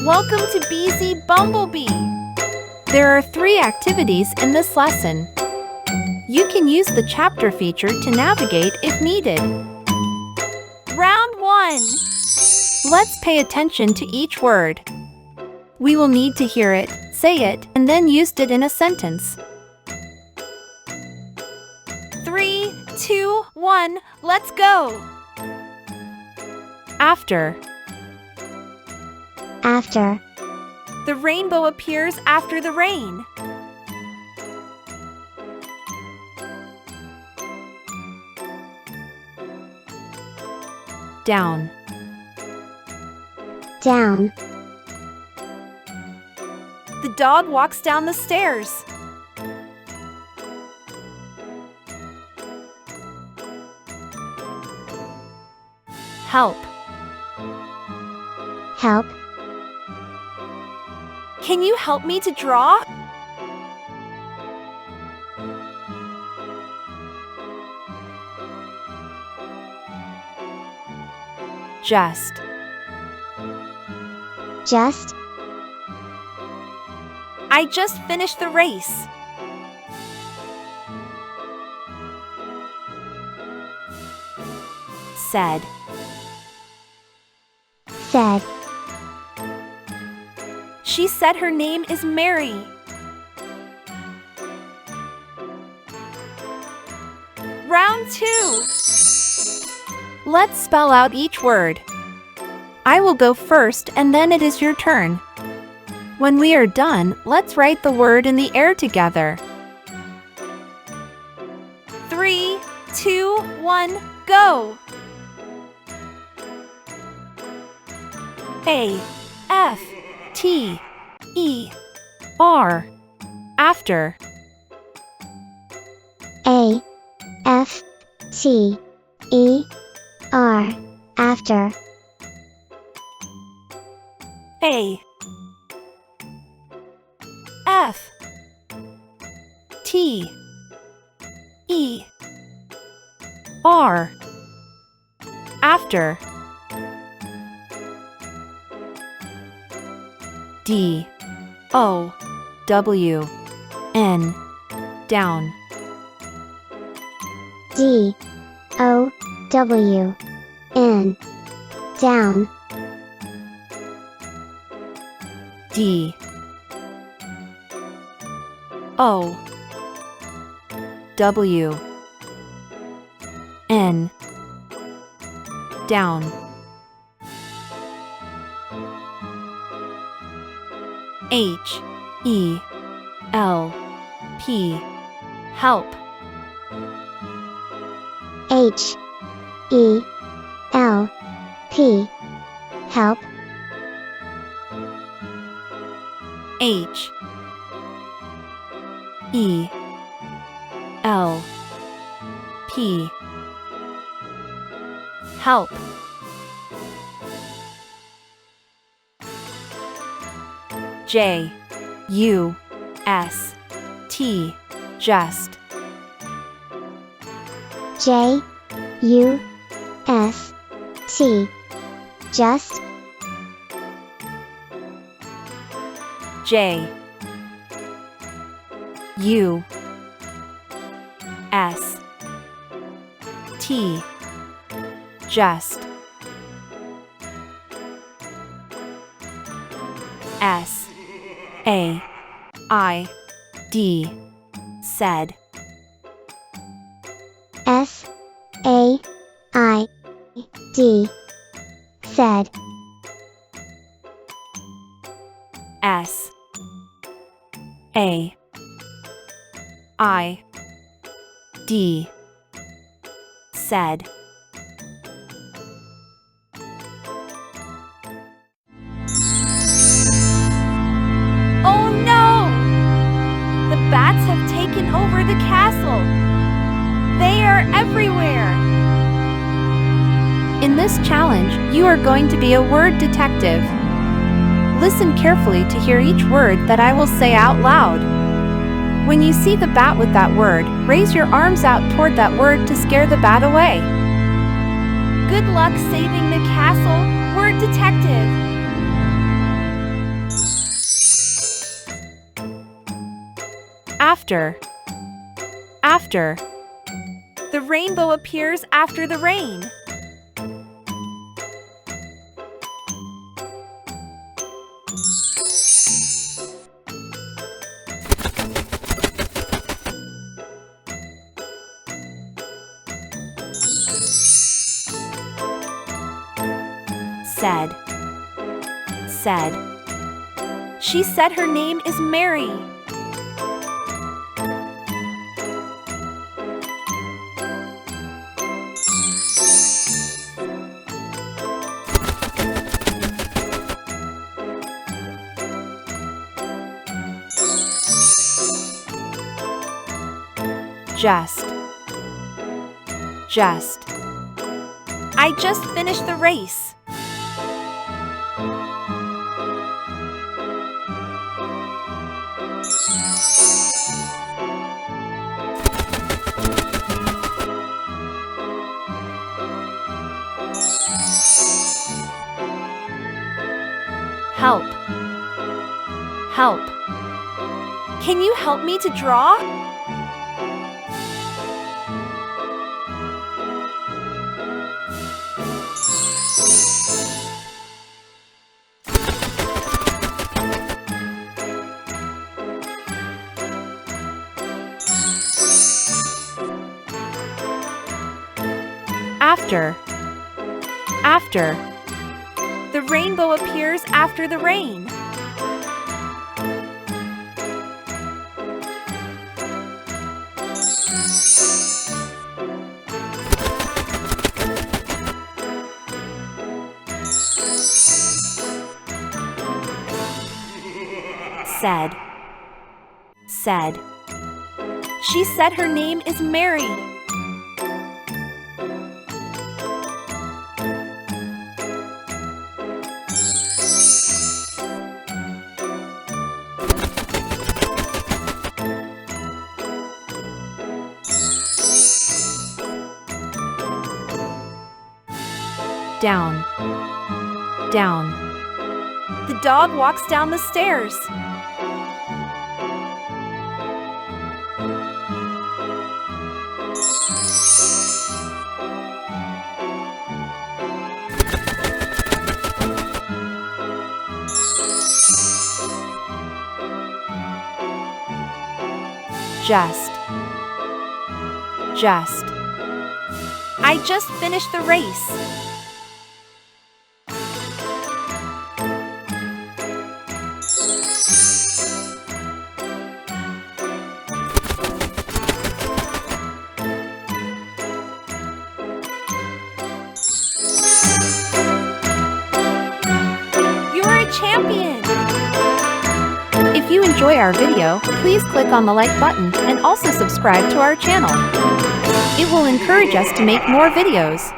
Welcome to BZBumbleBee! There are 3 activities in this lesson. You can use the chapter feature to navigate if needed. Round 1. Let's pay attention to each word. We will need to hear it, say it, and then use it in a sentence. 3, 2, 1, let's go! After. After. The rainbow appears after the rain. Down. Down. The dog walks down the stairs. Help. Help. Can you help me to draw? Just. Just. I just finished the race. Said. Said. She said her name is Mary. Round 2. Let's spell out each word. I will go first and then it is your turn. When we are done, let's write the word in the air together. 3, 2, 1, go! A, F, T, E, R. After. A, F, T, E, R. After. A, F, T, E, R. After. D, O, W, N. Down. D, O, W, N. Down. D, O, W, N. Down. H, E, L, P. Help. H, E, L, P. Help. H, E, L, P. Help. J, U, S, T. Just. J, U, S, T. Just. J, U, S, T. Just. S, A, I, D. Said. S, A, I, D. Said. S, A, I, D. Said. Oh no! The bats have taken over the castle. They are everywhere. In this challenge, you are going to be a word detective. Listen carefully to hear each word that I will say out loud. When you see the bat with that word, raise your arms out toward that word to scare the bat away. Good luck saving the castle, word detective! After. After. The rainbow appears after the rain. Said. Said. She said her name is Mary. Just. Just. I just finished the race. Help. Help. Can you help me to draw? After. After. The rainbow appears after the rain. Said. Said. She said her name is Mary. Down. Down. The dog walks down the stairs. Just. Just. I just finished the race. Champion! If you enjoy our video, please click on the like button and also subscribe to our channel. It will encourage us to make more videos.